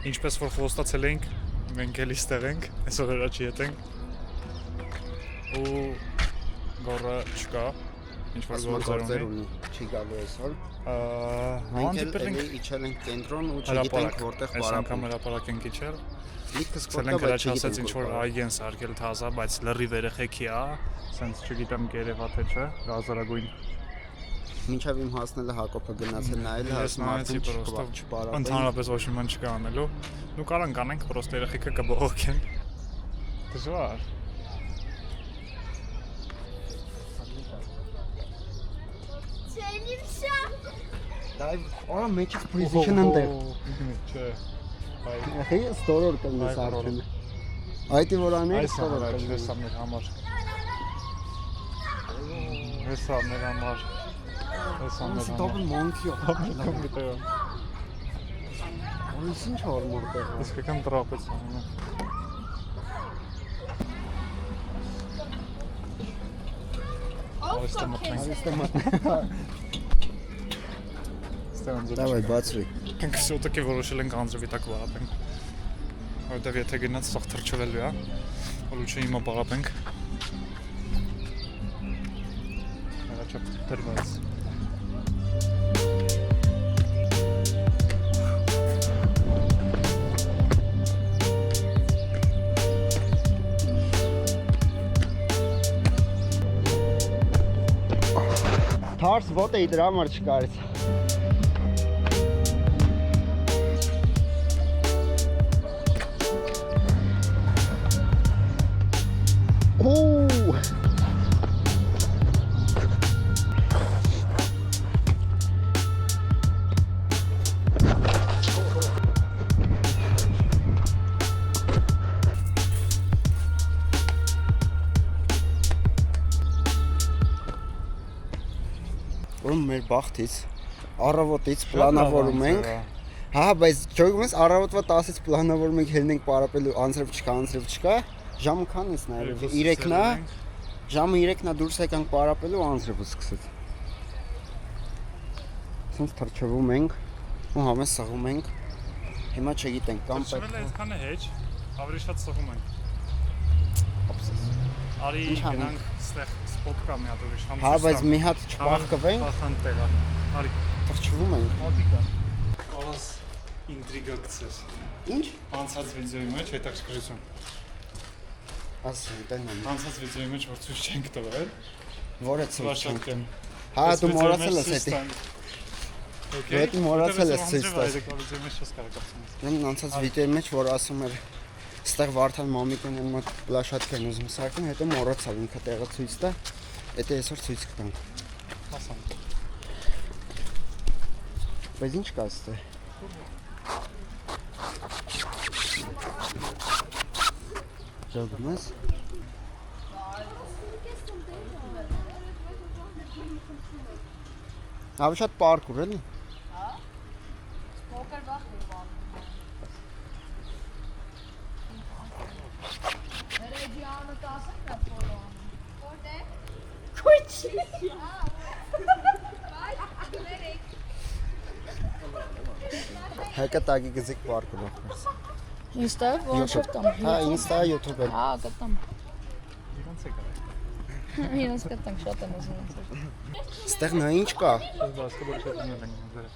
Ինչպես որ խոստացել էինք, մենք էլի ստեղ ենք, այսօր հրաչի հետ ենք ու գորը չկա, ինչ-որ գործեր ունի, չի գալու այսօր մենք էլի իջել ենք կենտրոն ու չգիտենք որտեղ այս անգամ հրապարակ ենք իջել լիքը Սելենք հրաչի ասեց ինչ-որ այգեն սարկել թազա, բայց լրիվ երեխեքի է, սենց չգիտեմ կերևա թե չէ, գազարագույն Մինչև իմ հասնելը Հակոբը գնացել նայել, մարդին չպարապել Ընդհանրապես ոչ մի բան չկա անելու Նու կարանք անենք, պրոստ երեխեքը կբողոքեն Դժվար Դայ, արա մեջից պրիզիշն ընդեղ Չէ Ախի ստորոր կնես արդեն Այդի որ աներ ստորոր կնես Հեսա մեր համար Հեսա մեր համար Անց դաբլ մոնքիո Անց ինչ արմոր տեղ Իսկ եկան տրապեց Այստեղ մտնենք Դավայ բացրի Ենք սոտակի որոշել ենք անձրվի տակ բարապենք Որտև եթե գնաց սաղ թրջվելու է Ոլուչը հիմա բարապենք Հրաչապ դրված Թարս ոտը ի դրա համար չկարեց մեր բախտից առավոտից պլանավորում ենք հա բայց ճոգում ես առավոտվա 10-ից պլանավորում ենք հելնենք պարապելու անձրև չկա ժամը քանից նայել 3-նա ժամը 3-նա դուրս եկանք պարապելու անձրևը սկսեց ասենց թրջվում ենք ու համես սղում ենք հիմա չգիտենք կամ պետք է այդքան է հեչ ավելի շատ սղում ենք արի գնանք ստեղ սպոտ կա մի հատ ուրիշ հա բայց մի հատ չպախկվենք արի թրջվում ենք մոտիկա Ալաս ինտրիգա գցես Ինչ? Անցած վիդեոյի մեջ հետաքրքրություն ասեն տենամ Անցած վիդեոյի մեջ որ ցույց չենք տվել Որը ցույց չենք Հա դու մոռացել ես հետի Հետի մոռացել ես ցույց տալ Մենք անցած վիդեոյի մեջ որ ասում էր Ստեղ Վարդան Մամիկոնն են մոտ պլաշատկ են ուզում սարքեն, հետո մոռացավ ինքը տեղը ցույց տա, հետո այսօր ցույց կտանք։ Հասանք։ Բայց ինչ կա այստեղ։ Ճոգում ես։ Ավելի շատ պարկուր էլի։ Հա։ Փոքր բախտ է բան։ Ռեջիանը 10-ը կապոլոն։ Որտե՞։ Քույչի։ Հակա տագի գզիկ պարկուրը։ Ինստա որոշով կամ։ Հա, ինստա YouTube-ը։ Հա, գտամ։ Իրանց է կարա։ Իրանց գտամ շատ եմ ուզում։ Ստեղ նա ինչ կա։ Բասկետբոլի շատներ են դերը։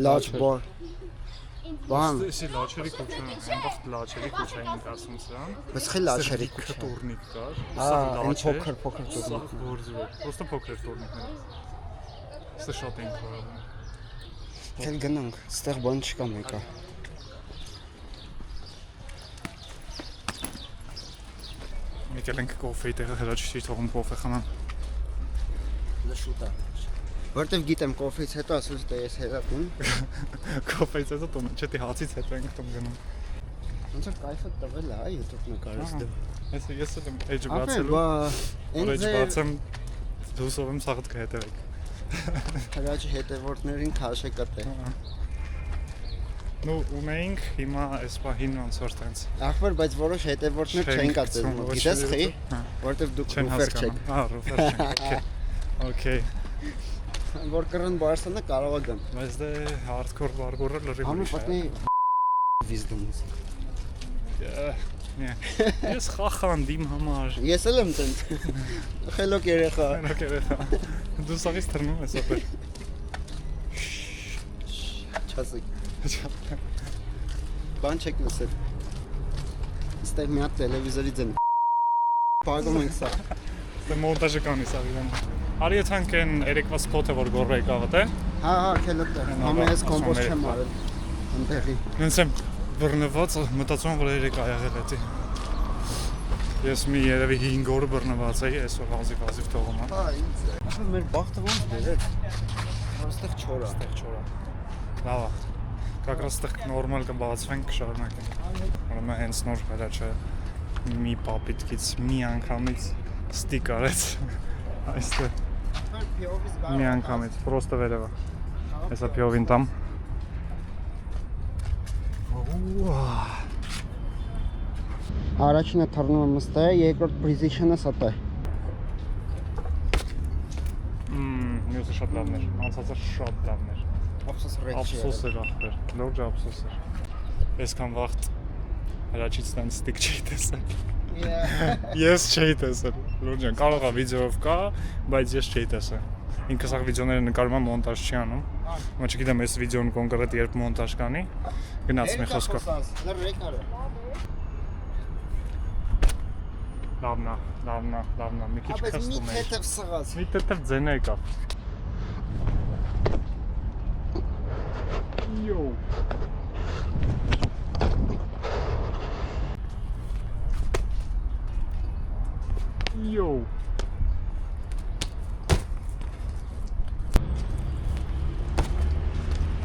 Լաչ բոր։ Բան։ Էսի լաչերի կոչը, այնտեղ լաչերի կոչ էին ասում սրան։ Բայց խի լաչերի կոչ։ Տուրնիկ կար։ Հա, այն փոքր տուրնիկ։ Որզվե։ Պրոստը փոքր տուրնիկներ։ Ստե շատ են խորավում։ Քել գնանք, ստեղ բան չկա մեկա։ Եկել ենք կոֆեի տեղը հրաչի թողում կոֆե խմեմ։ Լշուտա։ Որտեվ գիտեմ կոֆեից հետո ասում դե ես հերատուն։ Կոֆեից հետո տուն, չէ՞ թե հացից հետո ենք տուն գնում։ Ոնց որ կայֆը տվել է, YouTube նկարից դե։ Ես էլ եմ edge բացելու։ Edge բացեմ դուսով եմ սաղդ կհետևեք։ Հրաչի հետևորդներին քաշե կտե։ Ну, ունեինք հիմա այս պահին ոնց որ տենց։ Ախպեր, բայց որոշ հետևորդներ չեն կատել։ Գիտես խի, որտեվ դուք ռուֆեր չեք։ Հա, ռուֆեր չեք։ Okay։ Որ կրն Բարսելոնա կարող է գան։ Բայց դե hardcore բարգորը լրիվ ուրիշ է։ վիզդումից։ Ես խախանդ իմ համար։ Ես էլ եմ տենց։ Խելոք երեխա։ Խելոք երեխա։ Դու սաղից թռնում ես ապեր։ Չասեք։ Բան չեք լսել։ Ստեղ մի հատ տելևիզորի ձեն։ Պագում ենք սա։ Ստե մոնտաժը կանի սա իրեն։ Արի եթանք են երեկվա սպոթը, որ գորը եկավ է։ Հա, խելոք տեղ։ Համը ես կոմպոստ չեմ արել։ Ընդեղի։ Հենց եմ բռնված, մտածում որ երեք ա եղել էտի։ Ես մի երևի 5 օր բռնված էի, այսօր հազիվ թողում եմ։ Հա, ինձ։ Ախր մեր բախտը ոնց բերեց։ Այստեղ չորա։ Լավ է։ Как раз так նորմալ կբացվենք, կշարունակենք։ Ուրեմն հենց նոր հրաչը մի պապիտքից մի անգամից ստիկ արեց։ Այստեղ մի անգամից, պրոստը վերևը։ Հեսա փյովին տամ։ Առաջինը թռնում եմ ստե, երկրորդ պրիզիշնը սատե։ Մյուսը շատ լավն էր, անցածը շատ լավն էր։ Ափսոս էր ախպեր, լուրջ ափսոս էր։ Այսքան վաղտ հրաչից տան ստիկ չի տեսել։ Ես չէի տեսել, լուրջ են, կարող է վիդեով կա, բայց ես չէի տեսել։ Ինքս աղ վիդեոները նկարում եմ, մոնտաժ չի անում։ Ո չգիտեմ, այս վիդեոն կոնկրետ երբ մոնտաժ կանի, գնաց մի խոսքով։ Լավնա, մի քիչ քստում է։ Մի թեթև ձենը եկավ։ Yo.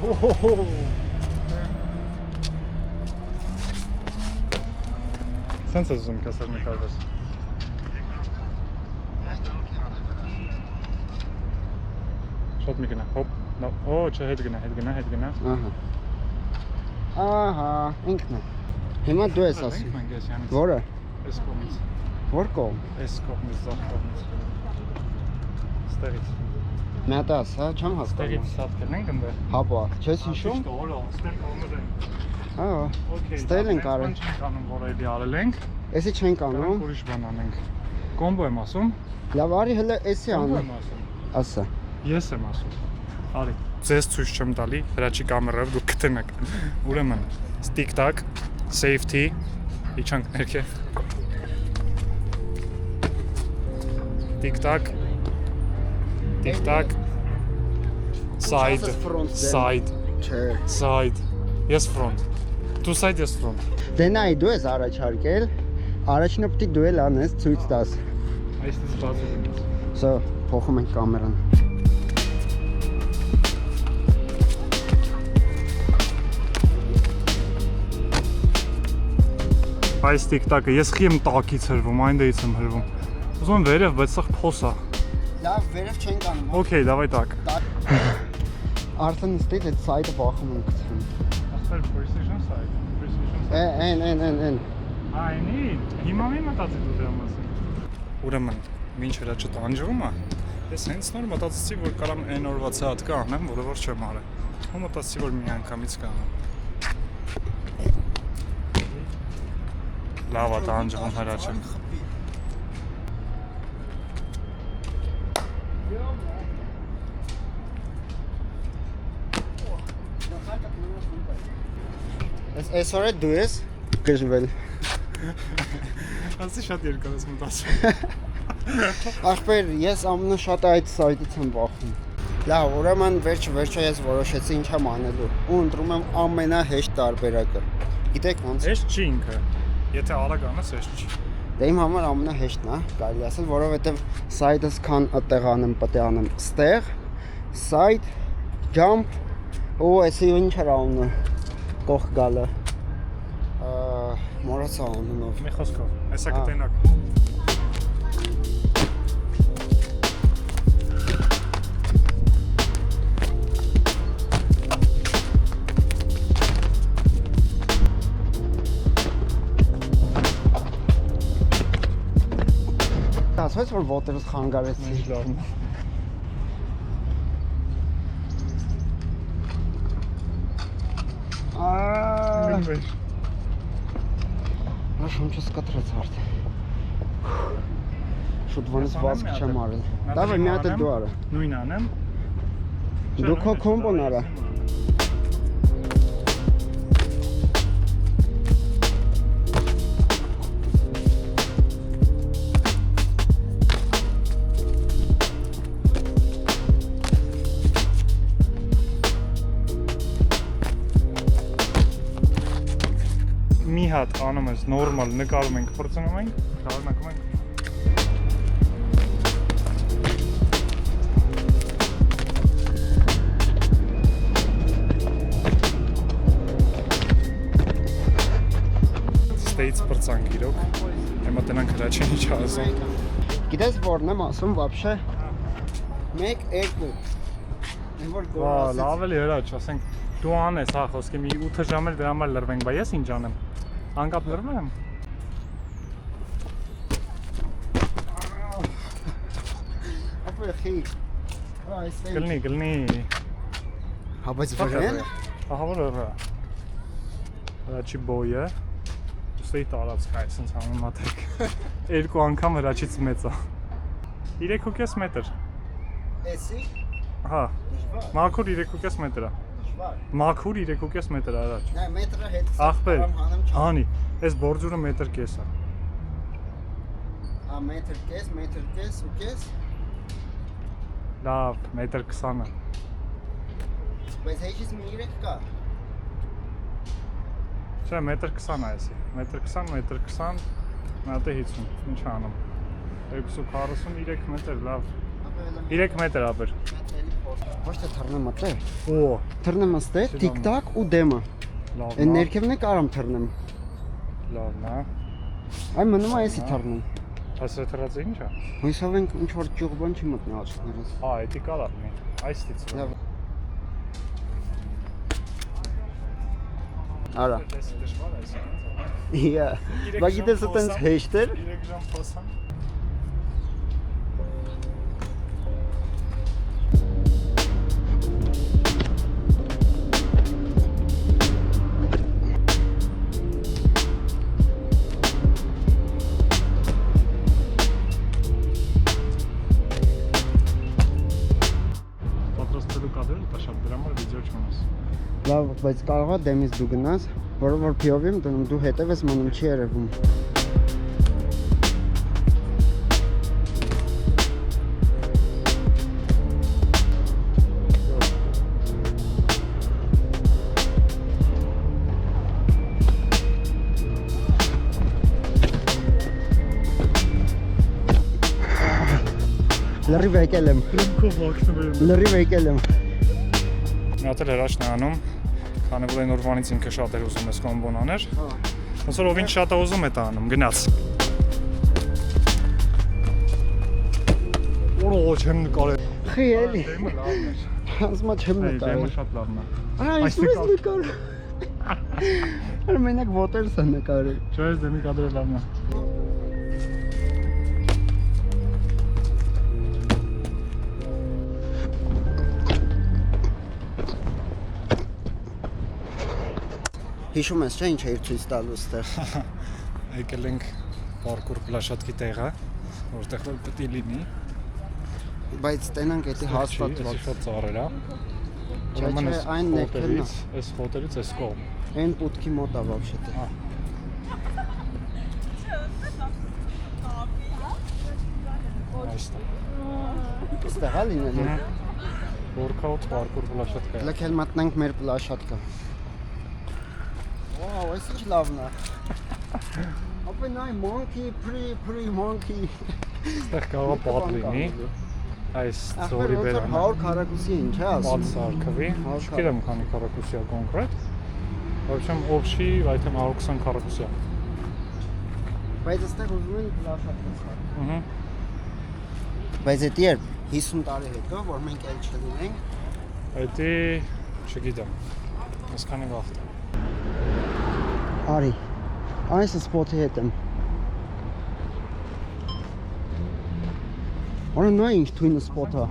Oh. Sense zoom kasar mı kardeş? Shot mi gına? Hop. No. Oh, head gına. Ահա, ինքն է։ Հիմա դու ես ասում։ Որը։ Այս կողմից։ Որ կողմ։ Այս կողմից, ձախ կողմից։ Ստեղից։ Մի հատ աս, հա, չեմ հասկանում։ Ստեղից սատկել ենք ընդ։ Հա, բա, չես հիշում։ Ստեղ կողմը դեն։ Հա, Okay, ստել ենք արել։ Չենք անում, որ էլի արել ենք։ Էսի չենք անում։ Ուրիշ բան անենք։ Կոմբո եմ ասում։ Լավ, արի հələ էսի Կոմբո անում։ եմ ասում։ Ասա։ Ես եմ ասում։ Արի։ Ձեզ ցույց չեմ տալի, հրաչի կամերով դուք կտնեք։ Ուրեմն, TikTok, safety, իջանք ներքև։ TikTok, side, side, yes front, two side, yes front։ Դե նայ, դու ես առաջարկել, առաջինը պիտի դու էլ անես, ցույց տաս։ Այստեղ բացել եմ։ Սա, փոխում ենք կամերան։ Այս TikTok-ը ես խի եմ տակից հրվում, այնտեղից եմ հրվում։ Ուզում եմ վերև, բայց սա փոս է։ Լավ, վերև չենք անում։ Okay, давай так։ Արդեն ստից այդ սայդը բախում ենք գցում։ Ասել precision side, precision side։ Են։ Այնի, հիմա մի մտածի դու դրա մասին։ Ուրեմն, ինչ հրաչը տանջվում է։ Ես հենց նոր մտածեցի, որ կարամ այն օրվացի հատ կանեմ, որը որ չեմ արել։ Ու մտածեցի, որ մի անգամից կանեմ։ Լավ է տանջվում հրաչը։ Այսօր դու ես գժվել։ Ասի շատ երկար ես մտածում։ Ախպեր, ես ամենաշատը այդ սայտից եմ բախում։ Լավ, ուրեմն վերջը ես որոշեցի ինչ եմ անելու։ Ու ընտրում եմ ամենահեշտ տարբերակը։ Գիտեք ոնց։ Հեշտ չի ինքը։ Եթե արագ անես, հեշտ չի։ Դե իմ համար ամենահեշտն է, կարելի ասել, որովհետև սայդս քան այդտեղ անեմ, պետք է անեմ ստեղ, սայդ, jump, ու էսի ինչ էր անունը, կողք գալը։ Մոռացա անունով։ Մի խոսքով, հեսա կտենակ։ Ասես որ ոտերս խանգարեցի։ Լավ։ Կնվեր։ Նա շունչս կտրեց արդեն։ Շուտ ոնց վազք չեմ արել։ Դավայ մի հատ դու արա։ Նույն անեմ։ Դու քո կոմբոն արա։ Մի հատ անում ես նորմալ նկարում ենք, փորձում ենք, շարունակում ենք։ Ստեյց պրծանք իրոք, հիմա տնանք հրաչին ինչ ասում։ Գիտես որն եմ ասում вообще։ 1 2 Որ գոհ լավ էլի հրաչ, ասենք դու անես, հա, խոսքի մի 8 ժամ էլ դրա համար լրվենք, բայց ես ինչ անեմ։ Անկապ լրվեմ։ Ապեխի։ Այստեղ։ Գլնի։ Հա բայց վրան։ Ահա որ հրա։ Հրաչի բոյը։ Ստեյ տարածք է, այսպես անում մատեք։ Երկու անգամ հրաչից մեծ է։ 3.5 մետր։ Էսի։ Հա։ Մաքուր 3.5 մետր է։ Մաքուր 3.5 մետր առաջ։ Նա մետրը հետ Ախպեր, հանի, այս բորձուրը մետր կես է։ Ա մետր կես ու կես։ Լավ, մետր 20-ը։ Բայց հեչից մի 3 կա։ Չէ, մետր 20 է էսի։ Մետր 20, մետր 20, մատը 50, ինչ անում։ 243 մետր, լավ։ 3 մետր ապեր։ Ոչ թե թռնեմ ատե։ Օ, Թռնեմ աստեղ, տիկ-տակ ու դեմը։ լավ։ Այն ներքևն է կարամ թռնեմ։ Լավն է։ Այն մնում է էսի թռնում։ Այսը թռածը ինչ է։ Հույսով ենք ինչ որ ճյուղ բան չի մտնի աչքներս։ Հա, էդի կարա լինի։ Այստից։ Լավ։ Արա։ Դժվար է այսինքն։ Իա։ Բա գիտես այտենց հեշտ էր։ 3 ժամ փոսան։ Պատրաստելու կադրը դա շատ դրա համար վիդեո չունես։ Լավ, բայց կարող է դեմից դու գնաս, որը որ POV-ում դնում դու հետև ես մնում չի երևում։ Լրիվ եկել եմ։ Քո ողջունում եմ։ Լրիվ եկել եմ։ Մի հատ էլ հրաշքն է անում, քանի որ այն օրվանից ինքը շատ էր ուզում էս կոմբոն աներ։ Ոնց որ ով ինչ շատ է ուզում է դա անում, գնաց։ Որո չեմ նկարել։ Խի էլի։ Դեմը լավն էր։ Ասма չեմ Դեմը նկարել։ շատ լավն է։ Այսպես նկար։ Այլ մենակ ոտերս է նկարել։ Չէ, այս դեմի կադրը լավն է։ Հիշում ես չէ ինչ էր ցույց տալու ստեղ։ Եկել ենք պարկուր պլաշատկի տեղը, որտեղ որ պետք է լինի։ Բայց տենանք էդի հաստատված։ Շատ ծառեր է։ Չէ, այն ներքևն է։ Այս ֆոտերից էս կողմ։ Այն պուտքի մոտ է вообще-то։ Այստեղ։ Ստեղ է լինելու։ Workout parkour պլաշատկա։ Լքել մտնենք մեր պլաշատկա։ Wow, այս ինչ լավն է։ Ապա նայ monkey, pretty monkey։ Այստեղ կարող է պատ լինի։ Այս ծորի վերանը։ 100 քառակուսի ինչ է ասում։ Պատ սարքվի։ Չգիտեմ քանի քառակուսի է կոնկրետ։ В общем, общий, այդեմ 120 քառակուսի է։ Բայց այստեղ ուզում են պլաշատկա սարք։ Ահա։ Բայց դա երբ 50 տարի հետո, որ մենք այլ չլինենք։ Այդի, չգիտեմ։ Այսքանի վաղ։ Արի։ Այս սպոթի հետ եմ։ Որը նա ինչ թույն սպոթ է։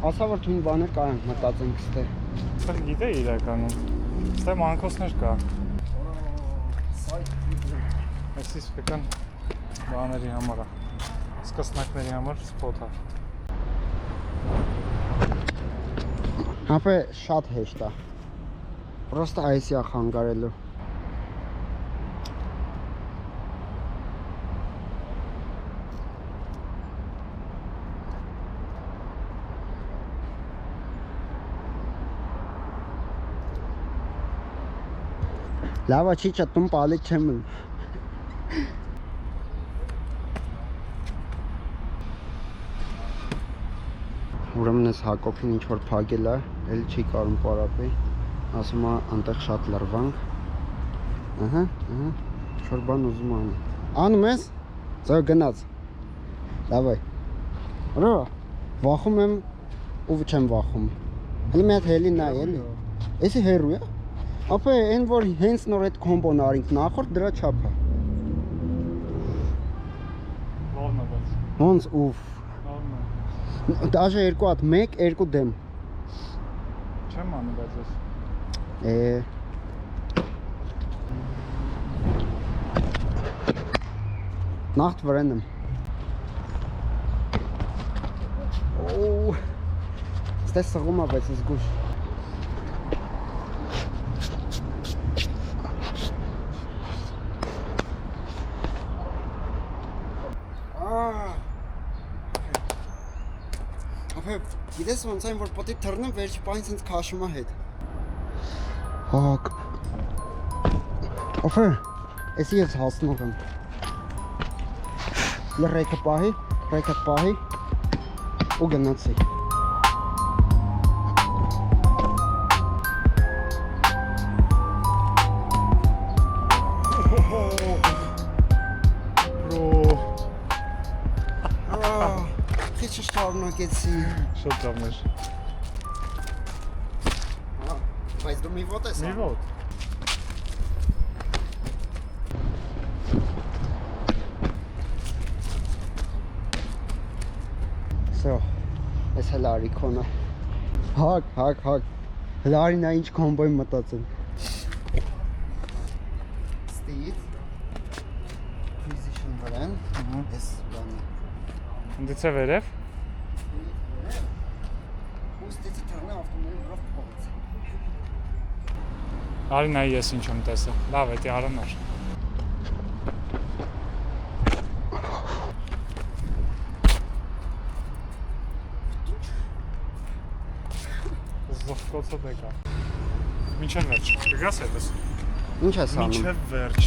Ասա որ թույն բանը կա ենք մտածենք ստեղ։ Ասել գիտե իրականում։ Ստե մանկոսներ կա։ Այս իսկական բաների համար է։ Սկսնակների համար սպոտ է։ Ապե շատ հեշտ է։ Պրոստը այսի է խանգարելու։ Լավա չի չտում պալի չեմ ըլ։ Ուրեմն ես Հակոբին ինչ-որ փագել է, էլ չի կարում պարապի, ասում է անտեղ շատ լրվանք, ինչ-որ բան ուզում անի, անում ես, ծայ գնաց, լավայ, հրո, վախում եմ ու չեմ վախում, հելի մի հատ հելի նայ, էլի, էսի հերու է, ապա են որ հենց նոր այդ կոմբոն արինք նախորդ դրա չապա, Լավն է բայց, ոնց ուվ, Դաժե երկու հատ մեկ, երկու դեմ Չեմ անի բայց ես Նախտ վրեն եմ Ստես սղում է բայց ես գուշ Գիտես ոնց այն որ պոտի թռնեմ վերջի պահին սենց քաշում է հետ Հակ Ոֆե Էսի ես հասնող եմ Լրեքը պահի ու գնացի Քիչ շարունակեցի Շատ լավներ Բայց դու մի ոտ ես Մի ոտ Սո Ես հլարի քոնը Հակ Հլարին է ինչ կոմբոյ մտածել Ստից Position վրան Ես բանը Ընդիցե վերև Ու ստիցի թռնը ավտոմոբիլի վրա փողոց Արի նայ ես ինչ եմ տեսել Լավ էտի արանար Զոխկոցը դեկա Մինչև վերջ Կգաս հետս Ինչ ես անում Մինչև վերջ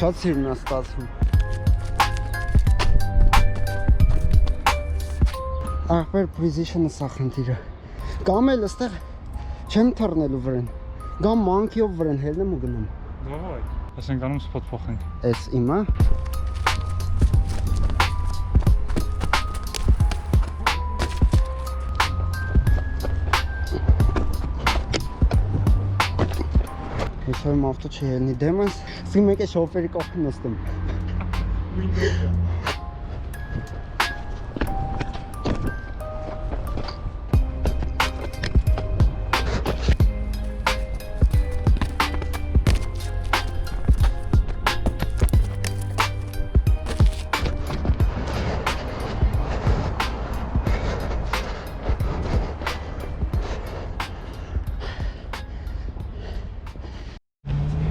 Շատ սիրուն է ստացվում Աղբեր position-ը սա խնդիրը Կամ էլ ստեղ չեմ թռնելու վրեն Կամ մանկիով վրեն հելնեմ ու գնամ Դավայ Ես ենք անում սպոտ փոխենք Էս իմը Հեսով իմ ավտո չի հելնի դեմս Սի մեկ է շոֆերի կողքին նստեմ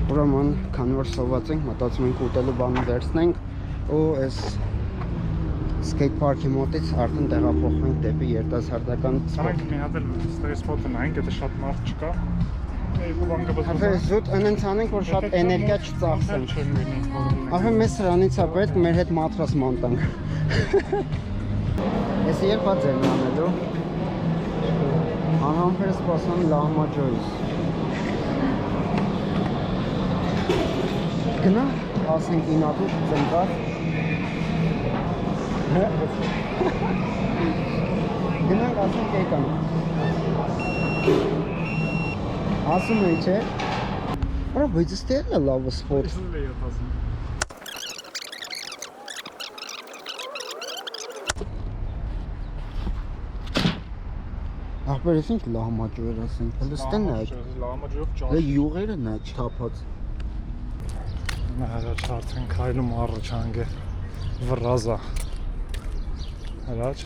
Ուրեմն, քանի որ սոված ենք, մտածում ենք ուտելու բանը վերցնենք ու այս սկեյթ պարքի մոտից արդեն տեղափոխվենք դեպի երիտասարդական Սրանք մի հատ էլ ստերի սպոտը նայենք, եթե շատ մարդ չկա Երկու բան կբզբզանք Ապա զուտ ընենց անենք, որ շատ էներգիա չծախսենք Ապա մեզ սրանից է պետք մեր հետ մատրաս մանտանք Ես երբ է ձերն անելու Անհամբեր սպասում լահմաջոյից Գնա, ասենք ինատուր ծնկար Գնանք ասենք եկանք Ասում էի, չէ։ Արա, բայց ստեղն է լավ սպոտ։ Իսուլ է 70։ Ախպեր ես ինչ լահմաճու էր ասեն։ Հələ ստեն է։ Լահմաճով Դե ճաշ։ յուղերը նա չափած։ Հələ արդեն քայլում առաջանք է վրազա։ Հəլաչ։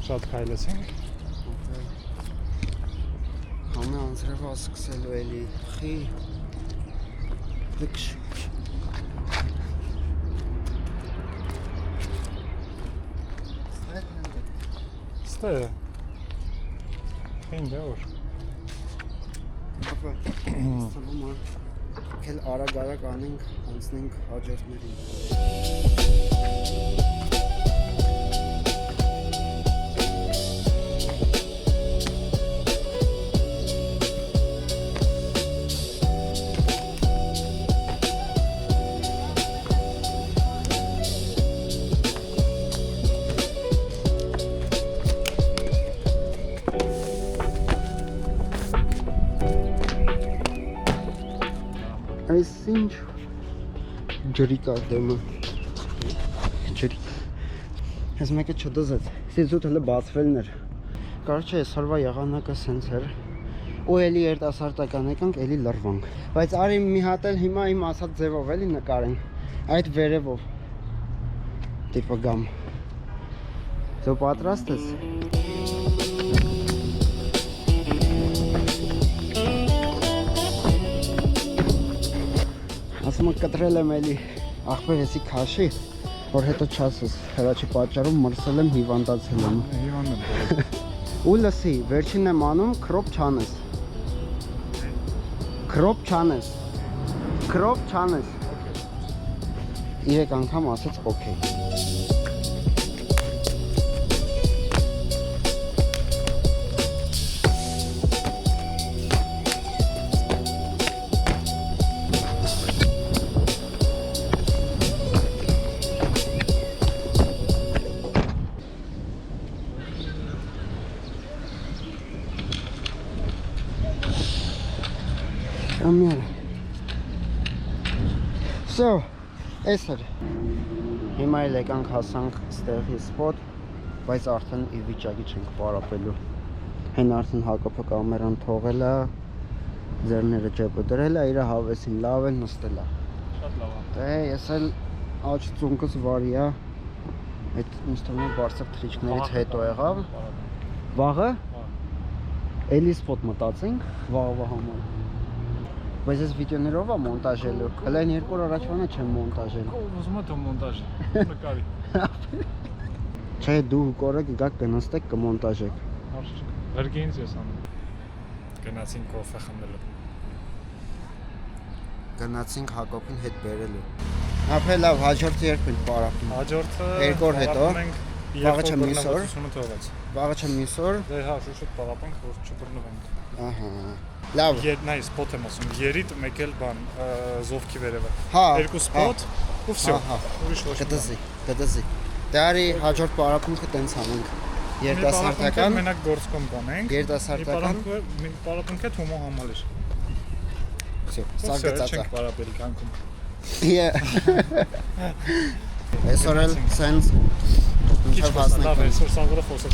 Շատ քայլեցինք։ Համը անձրևա սկսելու էլի խի։ Դքշ։ Ստե։ Ինչ դեռ։ Ապա ստանում է։ Քել արագ անենք, անցնենք հաջորդներին։ Այս ինչ ջրի կա դեմը ջրի ես մեկը չդզեց սիզուտ հələ բացվելն էր կարճ է սարվա եղանակը սենց էր ու էլի երիտասարդական եկանք էլի լրվանք բայց արի մի հատ էլ հիմա իմ ասած ձևով էլի նկարենք այդ վերևով տիպը գամ դու պատրաստ ես ասում եմ կտրել եմ էլի ախպեր եսի քաշի որ հետո չասես հրաչի պատճառով մրսել եմ հիվանդացել եմ Հիվանդ եմ։ ու լսի վերջինն եմ անում քրոպ չանես քրոպ չանես 3 անգամ ասեց օքեյ Ամյար So, այս էր Հիմա էլ եկանք հասանք ստեղի սպոտ բայց արդեն ի վիճակի չենք պարապելու Հեն արդեն Հակոբը կամերան թողել է ձեռները ջեպը դրել է իր հավեսին լավ էլ նստել է Շատ լավ է։ Դե ես էլ աչ ծունկս վարի է այդ ինձ թվում է բարձր թրիչքներից հետո եղավ Վաղը Էլի սպոտ մտածենք վաղվա համար Բայց ես վիդեոներով եմ մոնտաժելու, հələ այն 2 օր առաջվանը չեմ մոնտաժել Ուզում եմ մոնտաժ նկարի։ Չէ դու կորը կգաք կնստեք կմոնտաժեք Հարց չկա։ Հրգինց ես անում։ Գնացինք կոֆե խմելու։ Գնացինք Հակոբին հետ բերելու Ապա լավ հաջորդը երբ ենք պարապում Հաջորդը 2 օր հետո Վաղը չեմ մյուս օր թողեց։ Վաղը չեմ մյուս օր Դե հա շուտ պարապանք որ չբռնվենք։ Ահա Լավ Նայ սպոտ եմ ասում երիտ մեկ էլ բան զովքի վերևը։ Հա Երկու սպոտ ու վсё։ Ուրիշ ոչ։ Կդզի Դե արի հաջորդ պարապմունքը տենց անենք Երիտասարդական Մենակ գործկոմ կանենք։ Երիտասարդական Պարապմունքը Թումո համալիր։ Վсё սա գծածա Չենք պարապելի կանքում։ Այսօր էլ սենց Ինչով հասնենք Լավ է, այսօր սաղորը խոսեց